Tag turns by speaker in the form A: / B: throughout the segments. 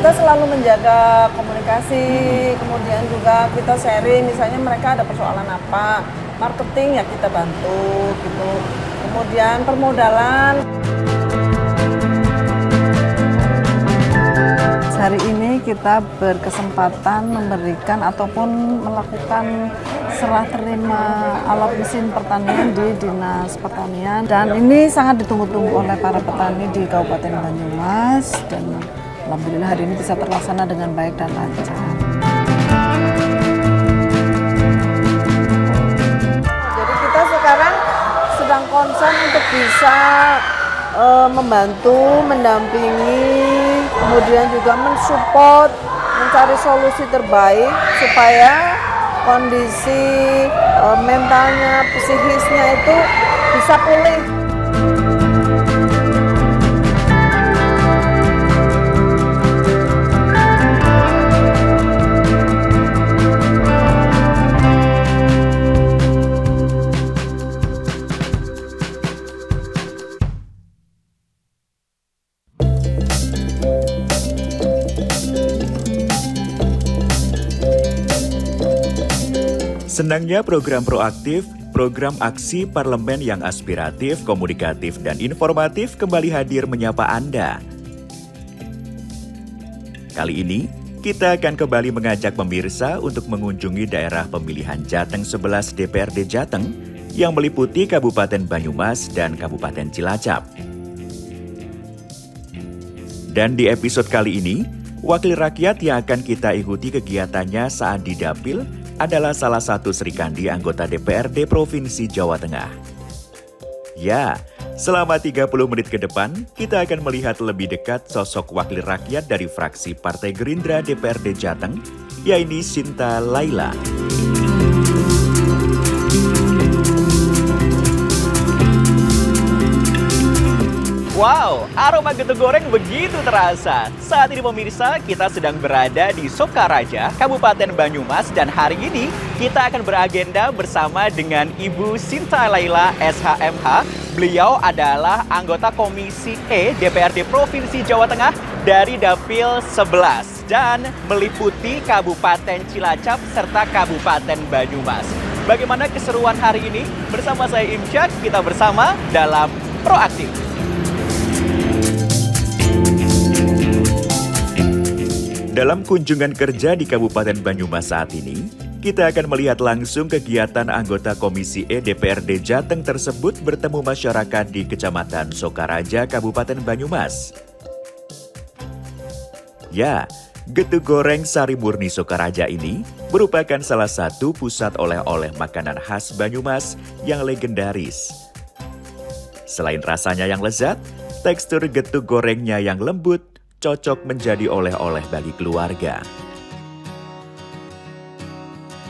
A: kita selalu menjaga komunikasi, kemudian juga kita sharing, misalnya mereka ada persoalan apa, marketing ya kita bantu gitu. Kemudian permodalan. Hari ini kita berkesempatan memberikan ataupun melakukan serah terima alat mesin pertanian di Dinas Pertanian, dan ini sangat ditunggu-tunggu oleh para petani di Kabupaten Banyumas, dan alhamdulillah hari ini bisa terlaksana dengan baik dan lancar. Jadi kita sekarang sedang konsen untuk bisa membantu, mendampingi, kemudian juga mensupport, mencari solusi terbaik supaya kondisi mentalnya, psikisnya itu bisa pulih.
B: Senangnya program proaktif, program aksi parlemen yang aspiratif, komunikatif, dan informatif kembali hadir menyapa Anda. Kali ini, kita akan kembali mengajak pemirsa untuk mengunjungi daerah pemilihan Jateng 11 DPRD Jateng yang meliputi Kabupaten Banyumas dan Kabupaten Cilacap. Dan di episode kali ini, wakil rakyat yang akan kita ikuti kegiatannya saat di Dapil adalah salah satu Serikandi anggota DPRD Provinsi Jawa Tengah. Ya, selama 30 menit ke depan, kita akan melihat lebih dekat sosok wakil rakyat dari fraksi Partai Gerindra DPRD Jateng, yaitu Sinta Laila.
C: Wow, aroma getuk goreng begitu terasa. Saat ini pemirsa, kita sedang berada di Sokaraja, Kabupaten Banyumas, dan hari ini kita akan beragenda bersama dengan Ibu Sinta Laila SHMH. Beliau adalah anggota Komisi E DPRD Provinsi Jawa Tengah dari Dapil 11 dan meliputi Kabupaten Cilacap serta Kabupaten Banyumas. Bagaimana keseruan hari ini? Bersama saya Imsyak, kita bersama dalam Proaktif.
B: Dalam kunjungan kerja di Kabupaten Banyumas saat ini, kita akan melihat langsung kegiatan anggota Komisi E DPRD Jateng tersebut bertemu masyarakat di Kecamatan Sokaraja, Kabupaten Banyumas. Ya, getuk goreng Sari Murni Sokaraja ini merupakan salah satu pusat oleh-oleh makanan khas Banyumas yang legendaris. Selain rasanya yang lezat, tekstur getuk gorengnya yang lembut cocok menjadi oleh-oleh bagi keluarga.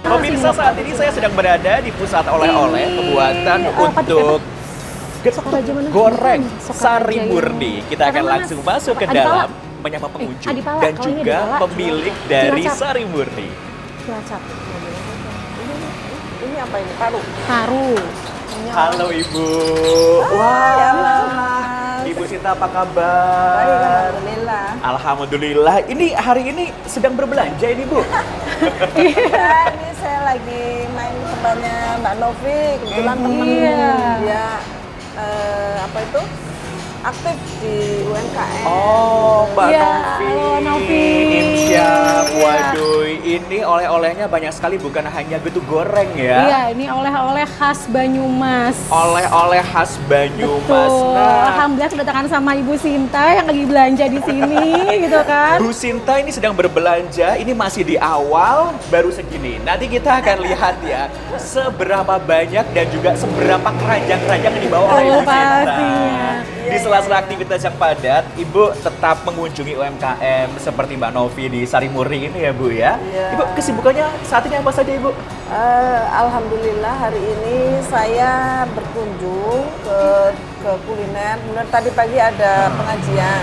C: Pemirsa, saat ini saya sedang berada di pusat oleh-oleh pembuatan untuk getuk goreng Sari Murni. Kita akan langsung masuk ke dalam menyapa pengunjung dan juga pemilik dari Sari Murni.
A: Ini apa ini? Paru.
C: Halo Ibu.
A: Wah,
C: Ibu Sinta, apa kabar?
A: baik, alhamdulillah.
C: Alhamdulillah. Ini hari ini sedang berbelanja ini Bu.
A: Iya, ini saya lagi main tempatnya Mbak Novi, kebetulan temen dia aktif di UMKM.
C: Oh, Mbak Novi.
D: Halo Novi.
C: Imsyak. Waduh, ini oleh-olehnya banyak sekali, bukan hanya getuk goreng ya.
D: Iya, ini oleh-oleh khas Banyumas.
C: Oleh-oleh khas Banyumas.
D: Betul.
C: Nah,
D: Alhamdulillah kedatangan sama Ibu Sinta yang lagi belanja di sini, gitu kan.
C: Bu Sinta ini sedang berbelanja, ini masih di awal, baru segini. Nanti kita akan lihat ya, seberapa banyak dan juga seberapa keranjang-keranjang yang dibawa oleh Ibu Sinta.
D: Pastinya.
C: Di sela-sela aktivitas yang padat, Ibu tetap mengunjungi UMKM seperti Mbak Novi di Sari Murni ini ya Bu ya.
A: Iya.
C: Ibu, kesibukannya saat ini apa saja Ibu?
A: Alhamdulillah hari ini saya berkunjung ke kuliner. Kemudian tadi pagi ada pengajian.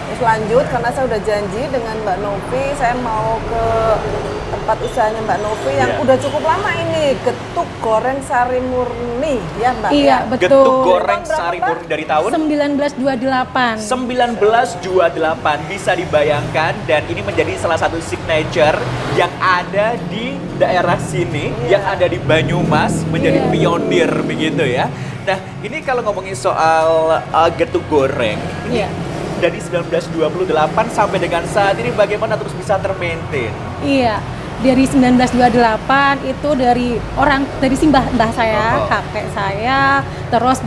A: Terus lanjut karena saya udah janji dengan Mbak Novi, saya mau ke tempat usahanya Mbak Novi yang udah cukup lama ini, Getuk Goreng Sari Murni, ya Mbak?
D: Iya,
A: ya?
D: betul.
C: Getuk goreng
A: Tahun berapa,
C: Sari
A: Mbak?
C: Murni dari tahun
D: 1928.
C: 1928, bisa dibayangkan, dan ini menjadi salah satu signature yang ada di daerah sini, yang ada di Banyumas, menjadi pionir begitu ya. Nah, ini kalau ngomongin soal getuk goreng, ini
D: Iya.
C: dari 1928 sampai dengan saat ini bagaimana terus bisa termaintain?
D: Iya, dari 1928 itu dari mbah saya, kakek saya, terus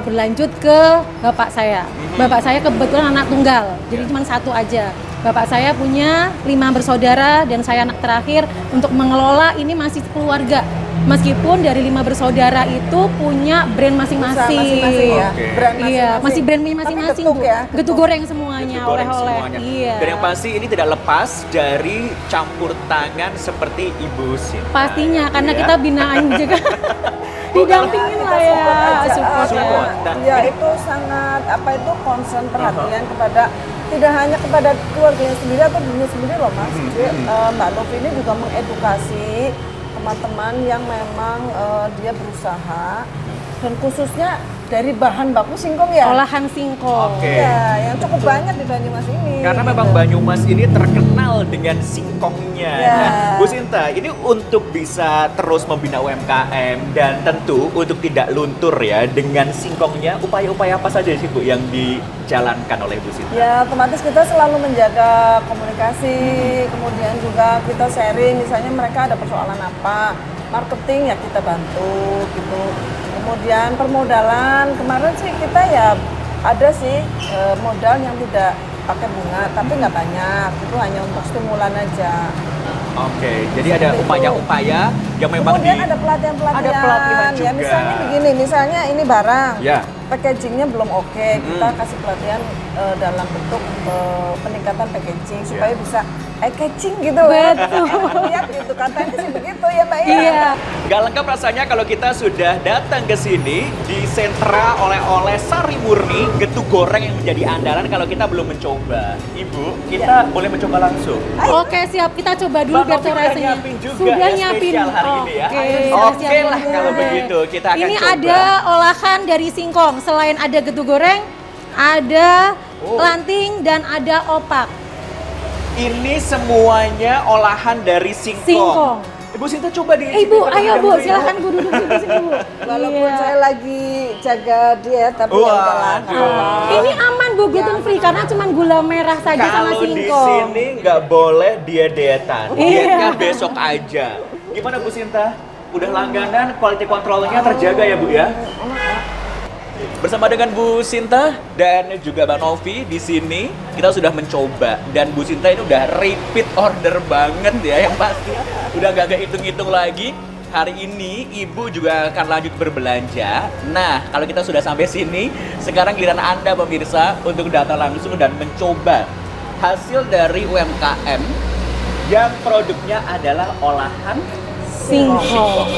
D: berlanjut ke bapak saya. Bapak saya kebetulan anak tunggal, jadi cuma satu aja. Bapak saya punya 5 bersaudara dan saya anak terakhir. Untuk mengelola ini masih keluarga. Meskipun dari 5 bersaudara itu punya brand masing-masing.
A: Masing-masing ya?
C: Oke.
A: Brand
D: Iya,
A: masing-masing.
D: masih brand
A: Tapi
D: masing-masing,
A: getuk
D: Bu.
A: ya?
D: Getuk goreng semuanya,
C: Getuk goreng
D: oleh-oleh.
C: semuanya.
D: Iya.
C: Dan yang pasti ini tidak lepas dari campur tangan seperti Ibu Sinta.
D: Pastinya, karena
C: Ya.
D: kita binaan juga. Didampingin lah ya, support ya.
C: Support. Nah,
A: Ya
C: ini-
A: itu sangat concern perhatian kepada tidak hanya kepada keluarganya sendiri atau dirinya sendiri loh Mas. Jadi, Mbak Novi ini juga mengedukasi teman-teman yang memang dia berusaha dan khususnya dari bahan baku singkong ya.
D: Olahan singkong.
C: Oke.
A: Iya, yang cukup banyak di Banyumas ini.
C: Karena memang Banyumas ini terkenal dengan singkongnya.
A: Ya.
C: Nah, Bu Sinta, ini untuk bisa terus membina UMKM dan tentu untuk tidak luntur ya dengan singkongnya, upaya-upaya apa saja sih Bu yang dijalankan oleh Bu Sinta?
A: Ya, otomatis kita selalu menjaga komunikasi, kemudian juga kita sharing, misalnya mereka ada persoalan apa, marketing ya kita bantu gitu. Kemudian permodalan, kemarin sih kita ya ada sih modal yang tidak pakai bunga, tapi nggak banyak, itu hanya untuk stimulan aja.
C: Oke, jadi ada
A: Seperti itu.
C: upaya-upaya yang memang
A: Kemudian ada pelatihan-pelatihan,
C: ada pelatihan
A: ya
C: juga.
A: misalnya begini, misalnya ini barang,
C: Ya.
A: packagingnya belum oke, kita kasih pelatihan dalam bentuk peningkatan packaging supaya bisa eye-catching gitu.
D: Betul.
A: Lihat gitu, katanya sih begitu ya Mbak ya.
D: Iya.
C: Gak lengkap rasanya kalau kita sudah datang ke sini di sentra oleh-oleh Sari Murni, getuk goreng yang menjadi andalan kalau kita belum mencoba. Ibu, kita boleh mencoba langsung.
D: Oke, siap. Kita coba dulu
C: Mbak
D: biar
C: Novi
D: tahu
C: udah
D: rasanya.
C: nyiapin juga
D: Sudah
C: ya,
D: nyiapin.
C: spesial hari ini ya.
D: Oke,
C: Oke
D: siap,
C: lah
D: siap.
C: kalau begitu, kita akan
D: Ini
C: coba.
D: ada olahan dari singkong. Selain ada getuk goreng, ada lanting dan ada opak.
C: Ini semuanya olahan dari singkong.
D: Singkong.
C: Ibu Sinta coba di
D: Ibu, ayo Bu, silahkan Bu duduk di sini Bu.
A: Walaupun
D: Iya.
A: saya lagi jaga diet, tapi ya udahlah.
C: Waduh.
D: Ini aman Bu, gluten free karena cuma gula merah saja sama
C: Kalau di
D: singkong.
C: sini nggak boleh diet-dietan.
D: Iya.
C: Dietnya besok aja. Gimana Bu Sinta? Udah langganan, quality controlnya terjaga ya Bu ya? Bersama dengan Bu Sinta dan juga Mbak Novi di sini kita sudah mencoba, dan Bu Sinta ini udah repeat order banget ya, yang pasti udah nggak hitung-hitung lagi. Hari ini Ibu juga akan lanjut berbelanja. Nah, kalau kita sudah sampai sini, sekarang giliran Anda pemirsa untuk datang langsung dan mencoba hasil dari UMKM yang produknya adalah olahan
D: Singkong.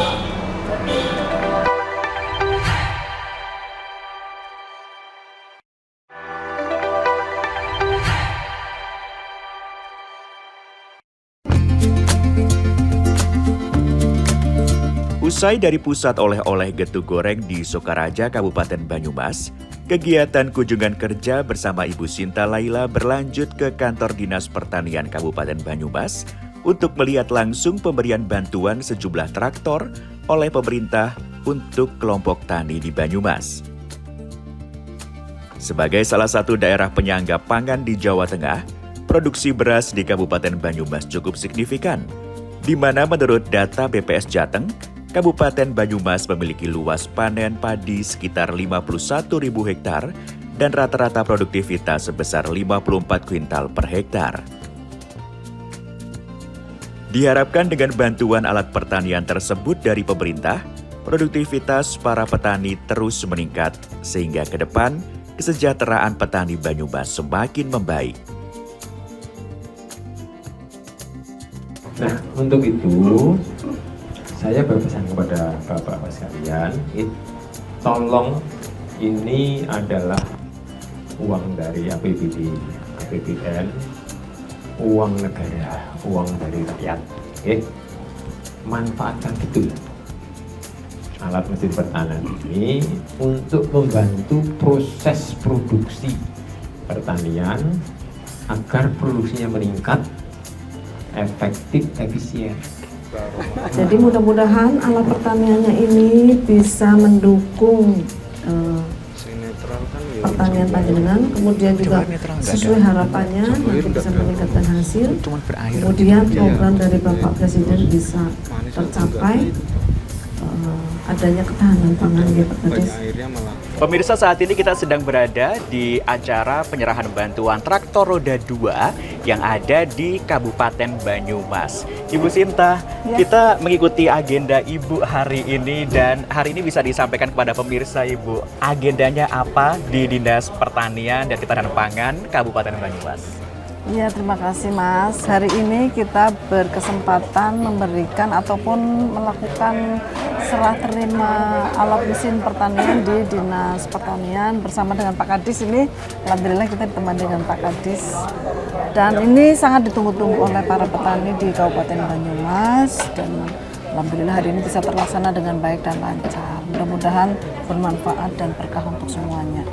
B: Usai dari pusat oleh-oleh getuk goreng di Sokaraja, Kabupaten Banyumas, kegiatan kunjungan kerja bersama Ibu Sinta Laila berlanjut ke kantor Dinas Pertanian Kabupaten Banyumas untuk melihat langsung pemberian bantuan sejumlah traktor oleh pemerintah untuk kelompok tani di Banyumas. Sebagai salah satu daerah penyangga pangan di Jawa Tengah, produksi beras di Kabupaten Banyumas cukup signifikan, di mana menurut data BPS Jateng, Kabupaten Banyumas memiliki luas panen padi sekitar 51.000 hektar dan rata-rata produktivitas sebesar 54 kuintal per hektar. Diharapkan dengan bantuan alat pertanian tersebut dari pemerintah, produktivitas para petani terus meningkat sehingga ke depan kesejahteraan petani Banyumas semakin membaik.
E: Nah, untuk itu saya berpesan kepada Bapak-Bapak sekalian, tolong, ini adalah uang dari APBD APBN, uang negara, uang dari rakyat. Manfaatkan betul alat mesin pertanian ini untuk membantu proses produksi pertanian agar produksinya meningkat, efektif, efisien.
A: Jadi mudah-mudahan alat pertaniannya ini bisa mendukung pertanian panjenengan, kemudian juga sesuai harapannya nanti bisa meningkatkan hasil, kemudian program dari Bapak Presiden bisa tercapai, adanya ketahanan pangan ya Pak Kadis.
C: Pemirsa, saat ini kita sedang berada di acara penyerahan bantuan traktor roda 2 yang ada di Kabupaten Banyumas. Ibu Sinta, kita mengikuti agenda Ibu hari ini dan hari ini bisa disampaikan kepada pemirsa Ibu, agendanya apa di Dinas Pertanian dan Ketahanan Pangan Kabupaten Banyumas?
A: Iya, terima kasih Mas. Hari ini kita berkesempatan memberikan ataupun melakukan serah terima alat mesin pertanian di Dinas Pertanian bersama dengan Pak Kadis. Ini alhamdulillah kita ditemani dengan Pak Kadis. Dan ini sangat ditunggu-tunggu oleh para petani di Kabupaten Banyumas dan alhamdulillah hari ini bisa terlaksana dengan baik dan lancar. Mudah-mudahan bermanfaat dan berkah untuk semuanya.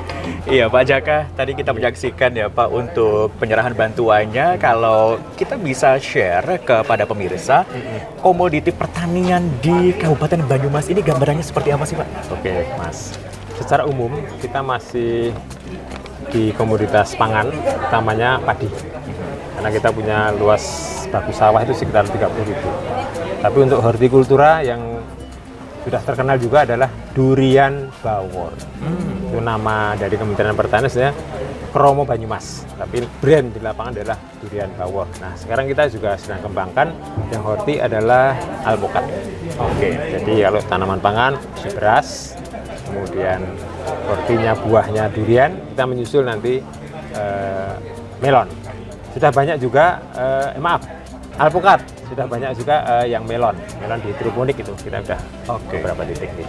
C: Iya Pak Jaka, tadi kita menyaksikan ya Pak untuk penyerahan bantuannya. Kalau kita bisa share kepada pemirsa, komoditi pertanian di Kabupaten Banyumas ini gambarannya seperti apa sih Pak?
E: Oke, Mas. Secara umum kita masih di komoditas pangan, utamanya padi. Karena kita punya luas baku sawah itu sekitar 30.000. Tapi untuk hortikultura yang sudah terkenal juga adalah durian bawor. Itu nama dari Kementerian Pertanian ya, Kromo Banyumas. Tapi brand di lapangan adalah durian bawor. Nah, sekarang kita juga sedang kembangkan yang horti adalah alpukat. Oke, jadi kalau tanaman pangan beras, kemudian hortinya buahnya durian, kita menyusul nanti melon. Sudah banyak juga, alpukat. Sudah banyak juga yang melon di hidroponik itu kita udah beberapa titik gitu.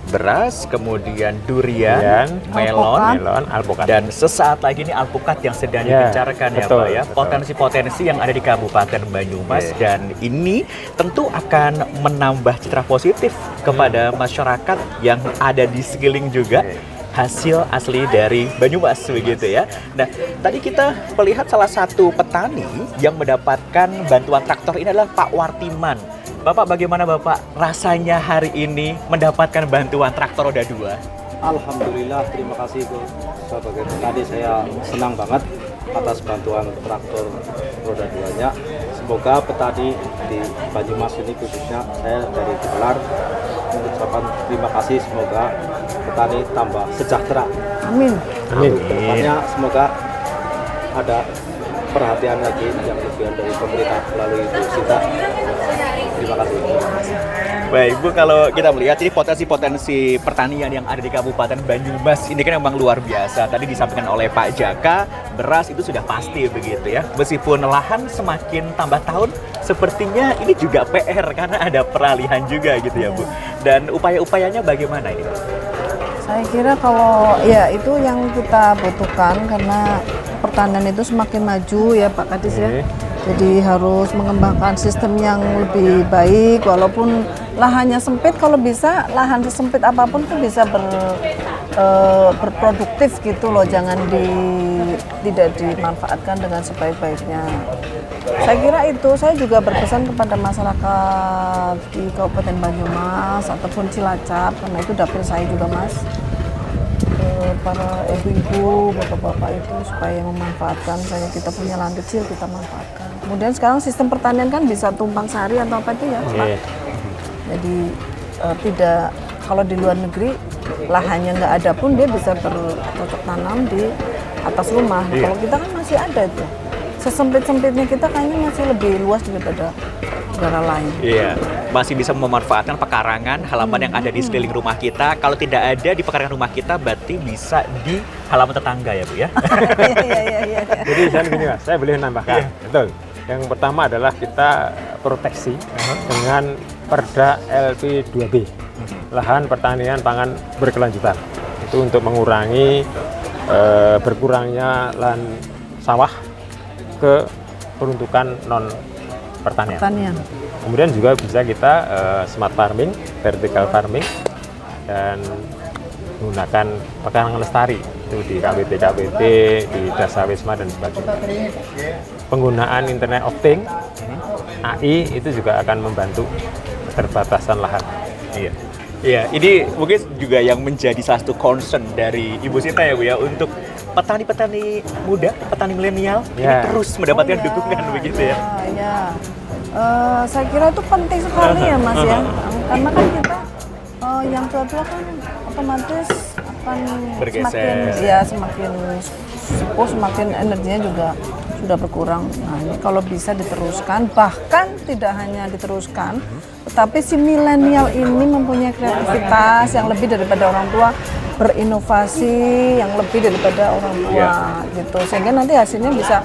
C: Beras, kemudian durian, melon,
E: alpukat.
C: Dan sesaat lagi ini alpukat yang sedang dibicarakan ya Pak ya. Potensi-potensi yang ada di Kabupaten Banyumas dan ini tentu akan menambah citra positif kepada masyarakat yang ada di sekeliling juga. Hasil asli dari Banyumas begitu ya. Nah, tadi kita melihat salah satu petani yang mendapatkan bantuan traktor ini adalah Pak Wartiman. Bapak, bagaimana Bapak rasanya hari ini mendapatkan bantuan traktor roda 2?
F: Alhamdulillah, terima kasih Bu. Sebagai petani saya senang banget atas bantuan traktor roda 2-nya. Semoga petani di Banyumas ini khususnya saya dari Gelar mengucapkan terima kasih, semoga petani tambah sejahtera.
A: Amin.
E: Amin.
F: Kedepannya semoga ada perhatian lagi yang lebih dari pemerintah melalui Bu Sinta. Terima kasih.
C: Baik Bu, kalau kita melihat ini potensi-potensi pertanian yang ada di Kabupaten Banyumas ini kan memang luar biasa. Tadi disampaikan oleh Pak Jaka, beras itu sudah pasti begitu ya. Meskipun lahan semakin tambah tahun, sepertinya ini juga PR karena ada peralihan juga gitu ya Bu. Dan upaya-upayanya bagaimana ini?
A: Saya kira kalau ya itu yang kita butuhkan karena pertanian itu semakin maju ya Pak Kadis ya. Jadi harus mengembangkan sistem yang lebih baik walaupun lahannya sempit, kalau bisa lahan sesempit apapun tuh bisa berproduktif gitu loh, jangan tidak dimanfaatkan dengan sebaik-baiknya. Saya kira itu, saya juga berpesan kepada masyarakat di Kabupaten Banyumas ataupun Cilacap, karena itu dapil saya juga Mas. Para ibu-ibu, bapak-bapak itu supaya memanfaatkan, misalnya kita punya lahan kecil kita manfaatkan. Kemudian sekarang sistem pertanian kan bisa tumpang sari atau apa itu ya Pak. Jadi tidak, kalau di luar negeri lahannya nggak ada pun dia bisa bercocok tanam di atas rumah. Nah, kalau kita kan masih ada itu. Sesempit-sempitnya kita kayaknya masih lebih luas daripada negara lain.
C: Iya, masih bisa memanfaatkan pekarangan halaman yang ada di sekeliling rumah kita. Kalau tidak ada di pekarangan rumah kita, berarti bisa di halaman tetangga ya Bu ya.
A: Iya.
E: Jadi saya begini Mas, saya boleh menambahkan. Betul. Yang pertama adalah kita proteksi dengan Perda LP2B, lahan pertanian pangan berkelanjutan. Itu untuk mengurangi berkurangnya lahan sawah ke peruntukan non pertanian.
A: Pertanian.
E: Kemudian juga bisa kita smart farming, vertical farming, dan menggunakan pekarangan lestari itu di KBT, di Dasa Wisma dan sebagainya. Penggunaan Internet of Things, AI itu juga akan membantu keterbatasan lahan.
C: Iya. Iya, ini mungkin juga yang menjadi salah satu concern dari Ibu Sinta ya Bu ya, untuk petani-petani muda, petani milenial ini
E: Ya.
C: terus mendapatkan dukungan begitu ya.
A: Ya. Saya kira itu penting sekali ya Mas ya, karena kan kita yang tua-tua kan otomatis akan
C: Bergeser.
A: semakin sepuh, semakin energinya juga sudah berkurang. Nah ini kalau bisa diteruskan, bahkan tidak hanya diteruskan, tetapi si milenial ini mempunyai kreativitas yang lebih daripada orang tua, berinovasi yang lebih daripada orang tua gitu, sehingga nanti hasilnya bisa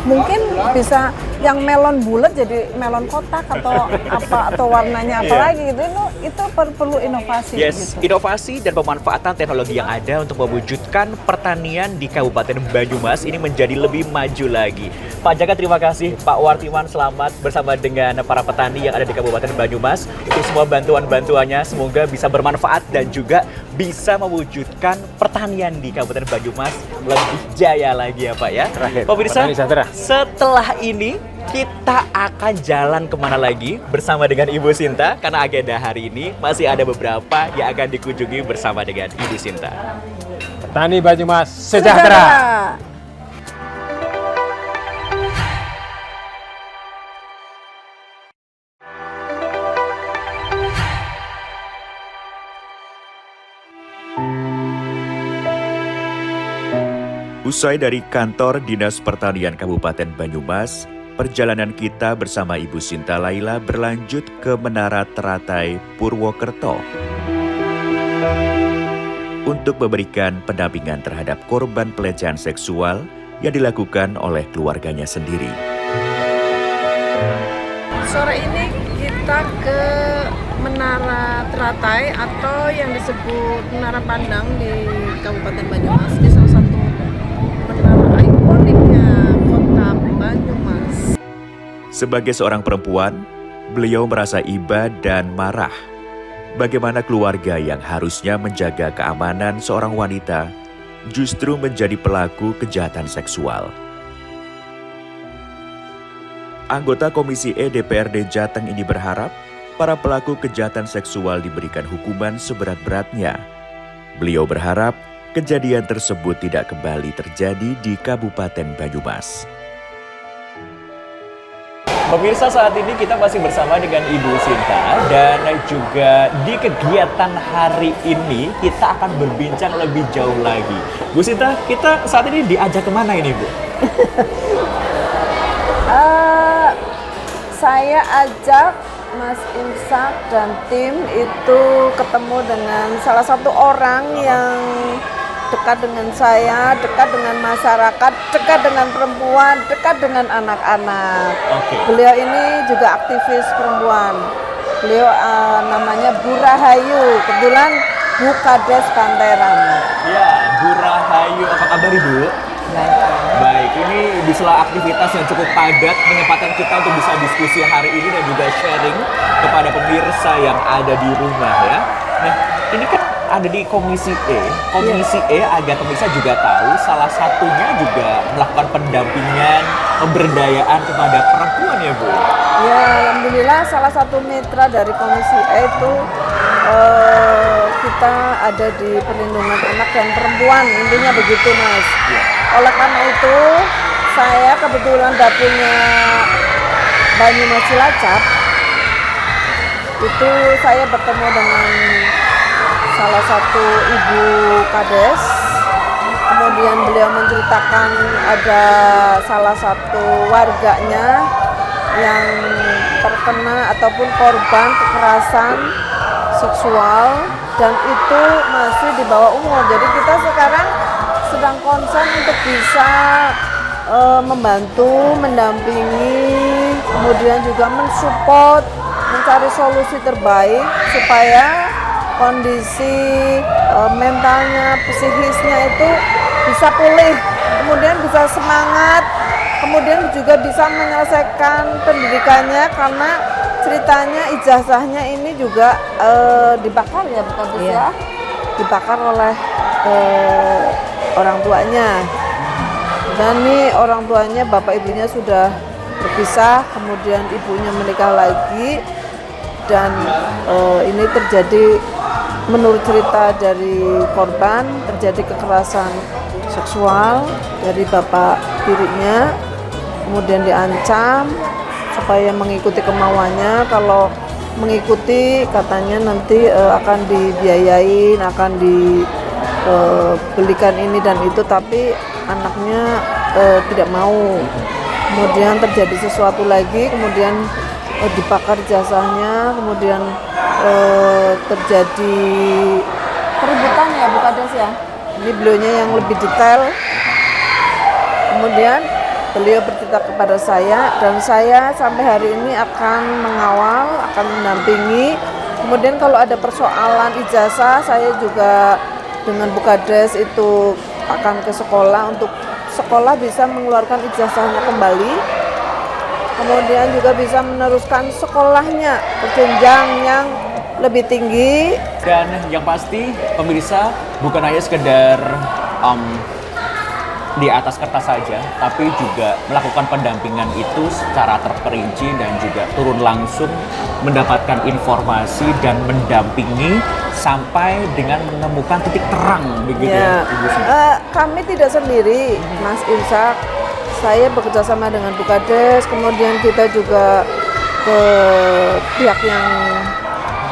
A: mungkin bisa yang melon bulat jadi melon kotak atau apa atau warnanya apa lagi gitu. Itu perlu inovasi
C: Yes,
A: gitu.
C: inovasi dan pemanfaatan teknologi yang ada untuk mewujudkan pertanian di Kabupaten Banyumas ini menjadi lebih maju lagi. Pak Jaka, terima kasih. Pak Wartiman, selamat bersama dengan para petani yang ada di Kabupaten Banyumas untuk semua bantuan-bantuannya. Semoga bisa bermanfaat dan juga bisa mewujudkan pertanian di Kabupaten Banyumas lebih jaya lagi ya Pak ya.
E: Terakhir,
C: Pemirsa,
E: petani sejahtera.
C: setelah ini kita akan jalan kemana lagi bersama dengan Ibu Sinta, karena agenda hari ini masih ada beberapa yang akan dikunjungi bersama dengan Ibu Sinta.
E: Petani Banyumas sejahtera.
B: Usai dari kantor Dinas Pertanian Kabupaten Banyumas, perjalanan kita bersama Ibu Sinta Laila berlanjut ke Menara Teratai Purwokerto untuk memberikan pendampingan terhadap korban pelecehan seksual yang dilakukan oleh keluarganya sendiri.
A: Sore ini kita ke Menara Teratai atau yang disebut Menara Pandang di Kabupaten Banyumas. Ini salah satu menara ikoniknya kota Banyumas.
B: Sebagai seorang perempuan, beliau merasa iba dan marah. Bagaimana keluarga yang harusnya menjaga keamanan seorang wanita justru menjadi pelaku kejahatan seksual. Anggota Komisi E DPRD Jateng ini berharap para pelaku kejahatan seksual diberikan hukuman seberat-beratnya. Beliau berharap kejadian tersebut tidak kembali terjadi di Kabupaten Banyumas.
C: Pemirsa, saat ini kita masih bersama dengan Ibu Sinta dan juga di kegiatan hari ini kita akan berbincang lebih jauh lagi. Bu Sinta, kita saat ini diajak kemana ini Bu?
A: Saya ajak Mas Imsak dan tim itu ketemu dengan salah satu orang yang dekat dengan saya, dekat dengan masyarakat, dekat dengan perempuan, dekat dengan anak-anak.
C: Oke.
A: Beliau ini juga aktivis perempuan. Beliau namanya Bu Rahayu, kebetulan Bu Kades Panteran.
C: Ya, Bu Rahayu, apa kabar Ibu? Baik, ini di sela aktivitas yang cukup padat menyempatkan kita untuk bisa diskusi hari ini dan juga sharing kepada pemirsa yang ada di rumah ya. Nah, ini kan ada di Komisi E. Komisi E agar pemirsa juga tahu salah satunya juga melakukan pendampingan, pemberdayaan kepada perempuan ya Bu.
A: Ya, alhamdulillah salah satu mitra dari Komisi E itu kita ada di perlindungan anak dan perempuan, intinya begitu Mas. Oleh karena itu, saya kebetulan dapurnya Banyumas Cilacap, itu saya bertemu dengan salah satu ibu kades, kemudian beliau menceritakan ada salah satu warganya yang terkena ataupun korban kekerasan seksual dan itu masih di bawah umur. Jadi kita sekarang sedang concern untuk bisa membantu, mendampingi, kemudian juga mensupport, mencari solusi terbaik supaya kondisi mentalnya, psikisnya itu bisa pulih, kemudian bisa semangat kemudian juga bisa menyelesaikan pendidikannya karena ceritanya ijazahnya ini juga dibakar ya, bukan ya, dibakar oleh orang tuanya. Dan nih orang tuanya, bapak ibunya sudah berpisah, kemudian ibunya menikah lagi, dan ini terjadi menurut cerita dari korban terjadi kekerasan seksual dari bapak tirinya, kemudian diancam supaya mengikuti kemauannya. Kalau mengikuti katanya nanti akan dibiayain, akan dibelikan ini dan itu, tapi anaknya tidak mau. Kemudian terjadi sesuatu lagi, kemudian dibakar ijazahnya, kemudian terjadi keributan ya Bu Kades ya. Ini beliaunya yang lebih detail. Kemudian beliau bercerita kepada saya, dan saya sampai hari ini akan mengawal, akan mendampingi. Kemudian kalau ada persoalan ijazah, saya juga dengan Bu Kades itu akan ke sekolah untuk sekolah bisa mengeluarkan ijazahnya kembali. Kemudian juga bisa meneruskan sekolahnya ke jenjang yang lebih tinggi.
C: Dan yang pasti pemirsa, bukan hanya sekedar di atas kertas saja, tapi juga melakukan pendampingan itu secara terperinci dan juga turun langsung mendapatkan informasi dan mendampingi sampai dengan menemukan titik terang begitu ya, Ibu Sri.
A: Kami tidak sendiri, Mas Imsak. Saya bekerja sama dengan Bu Kades, kemudian kita juga ke pihak yang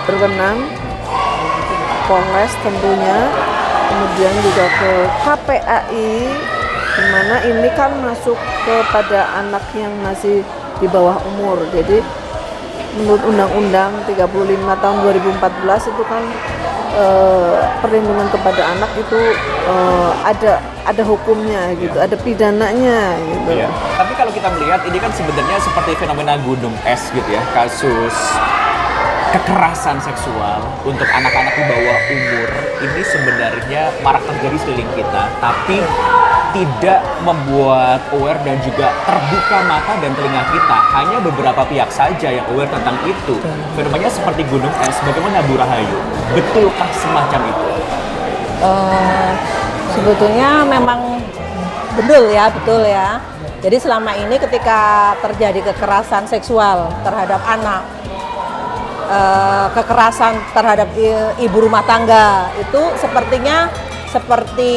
A: berwenang, Polres tentunya, kemudian juga ke KPAI, di mana ini kan masuk kepada anak yang masih di bawah umur. Jadi menurut Undang-Undang 35 tahun 2014 itu kan perlindungan kepada anak itu ada hukumnya gitu, ada pidananya gitu.
C: Iya. Tapi kalau kita melihat ini kan sebenarnya seperti fenomena gunung es gitu ya, kasus kekerasan seksual untuk anak-anak di bawah umur ini sebenarnya marak terjadi sekeliling kita, tapi tidak membuat aware dan juga terbuka mata dan telinga kita. Hanya beberapa pihak saja yang aware tentang itu. Fenomenanya seperti gunung es. Bagaimana Bu Rahayu? Betulkah semacam itu?
D: Sebetulnya memang betul ya. Jadi selama ini ketika terjadi kekerasan seksual terhadap anak, kekerasan terhadap ibu rumah tangga, itu sepertinya seperti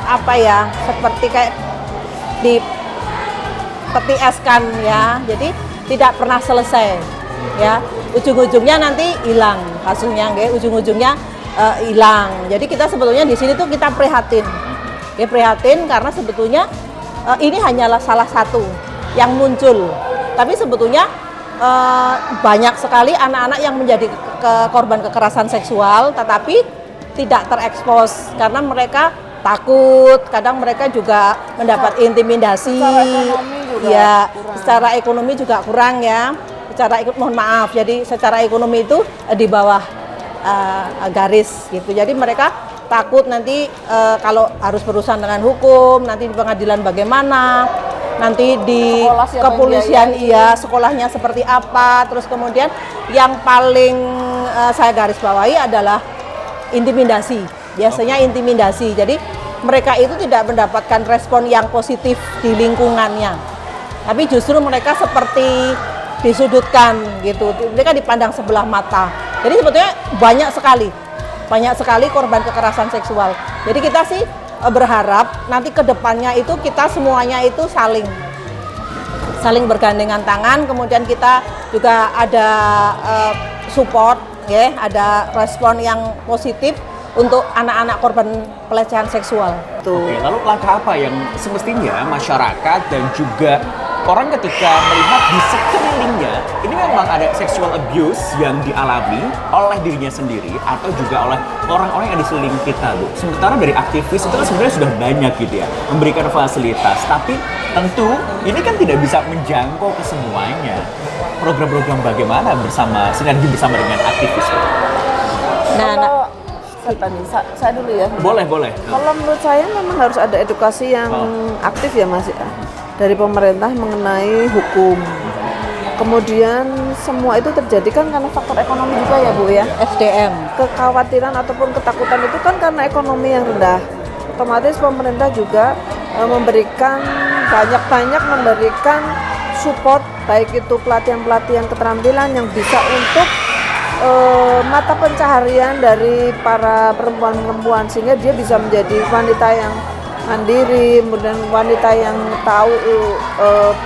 D: apa ya, seperti kayak dipeti eskan ya, jadi tidak pernah selesai ya, ujung-ujungnya nanti hilang kasusnya, ujung-ujungnya hilang. Jadi kita sebetulnya di sini tuh kita prihatin karena sebetulnya ini hanyalah salah satu yang muncul, tapi sebetulnya banyak sekali anak-anak yang menjadi korban kekerasan seksual tetapi tidak terekspos karena mereka takut, kadang mereka juga mendapat intimidasi. Secara ekonomi juga kurang ya. Jadi secara ekonomi itu di bawah garis gitu. Jadi mereka takut nanti kalau harus berurusan dengan hukum, nanti di pengadilan bagaimana, nanti di kepolisian sekolahnya seperti apa. Terus kemudian yang paling saya garis bawahi adalah intimidasi. Biasanya intimidasi. Jadi mereka itu tidak mendapatkan respon yang positif di lingkungannya. Tapi justru mereka seperti disudutkan gitu. Mereka dipandang sebelah mata. Jadi sebetulnya banyak sekali korban kekerasan seksual. Jadi kita sih berharap nanti ke depannya itu kita semuanya itu saling bergandengan tangan, kemudian kita juga ada support ya, ada respon yang positif untuk anak-anak korban pelecehan seksual.
C: Oke, lalu langkah apa yang semestinya masyarakat dan juga orang ketika melihat di sekelilingnya ini memang ada sexual abuse yang dialami oleh dirinya sendiri atau juga oleh orang-orang yang di sekeliling kita, Bu. Sementara dari aktivis itu kan sebenarnya sudah banyak gitu ya, memberikan fasilitas, tapi tentu ini kan tidak bisa menjangkau ke semuanya. Program-program bagaimana sinergi bersama dengan aktivis, Bu?
A: Saya dulu ya.
C: Boleh.
A: Kalau menurut saya memang harus ada edukasi yang aktif ya Mas. dari pemerintah mengenai hukum. Kemudian semua itu terjadi kan karena faktor ekonomi juga ya Bu ya. SDM. Kekhawatiran ataupun ketakutan itu kan karena ekonomi yang rendah. Otomatis pemerintah juga memberikan banyak-banyak memberikan support, baik itu pelatihan-pelatihan keterampilan yang bisa untuk mata pencaharian dari para perempuan-perempuan, sehingga dia bisa menjadi wanita yang mandiri, kemudian wanita yang tahu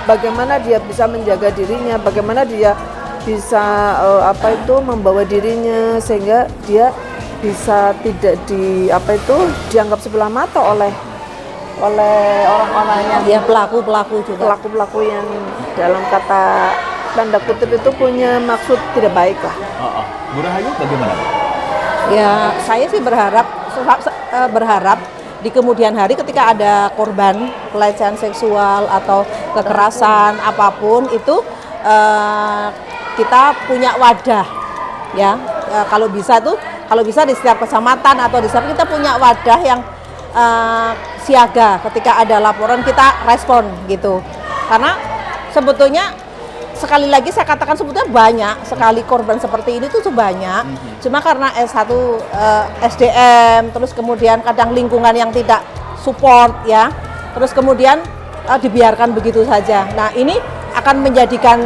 A: bagaimana dia bisa menjaga dirinya, bagaimana dia bisa membawa dirinya sehingga dia bisa tidak dianggap sebelah mata oleh orang-orang yang
G: Ya, pelaku juga.
A: pelaku yang dalam kata tanda kutip itu punya maksud tidak baik lah.
C: Bu Rahayu bagaimana?
G: Ya, saya sih berharap di kemudian hari ketika ada korban pelecehan seksual atau kekerasan apapun itu kita punya wadah ya. Kalau bisa di setiap kecamatan atau di setiap kita punya wadah yang siaga ketika ada laporan kita respon gitu. Karena sebetulnya sekali lagi saya katakan sebetulnya banyak sekali korban seperti ini tuh sebanyak. Cuma karena SDM, terus kemudian kadang lingkungan yang tidak support ya, terus kemudian dibiarkan begitu saja. Nah ini akan menjadikan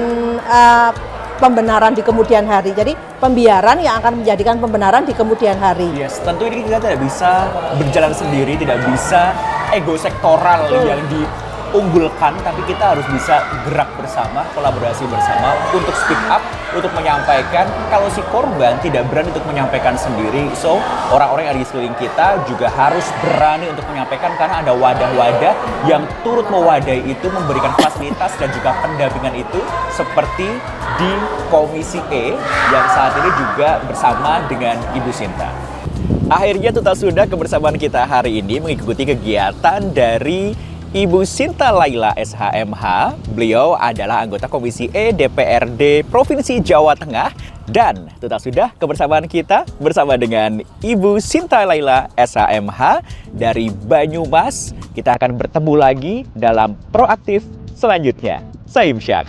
G: pembenaran di kemudian hari. Jadi pembiaran yang akan menjadikan pembenaran di kemudian hari.
C: Yes, tentu ini kita tidak bisa berjalan sendiri, tidak bisa ego sektoral yang diunggulkan, tapi kita harus bisa gerak bersama, kolaborasi bersama untuk speak up, untuk menyampaikan. Kalau si korban tidak berani untuk menyampaikan sendiri, so orang-orang yang ada di sekeliling kita juga harus berani untuk menyampaikan, karena ada wadah-wadah yang turut mewadahi itu, memberikan fasilitas dan juga pendampingan itu, seperti di Komisi E yang saat ini juga bersama dengan Ibu Sinta. Akhirnya tuntas sudah kebersamaan kita hari ini mengikuti kegiatan dari Ibu Sinta Laila SHMH. Beliau adalah anggota Komisi E DPRD Provinsi Jawa Tengah. Dan tuntas sudah kebersamaan kita bersama dengan Ibu Sinta Laila SHMH dari Banyumas. Kita akan bertemu lagi dalam Proaktif selanjutnya. Saya Imsyak.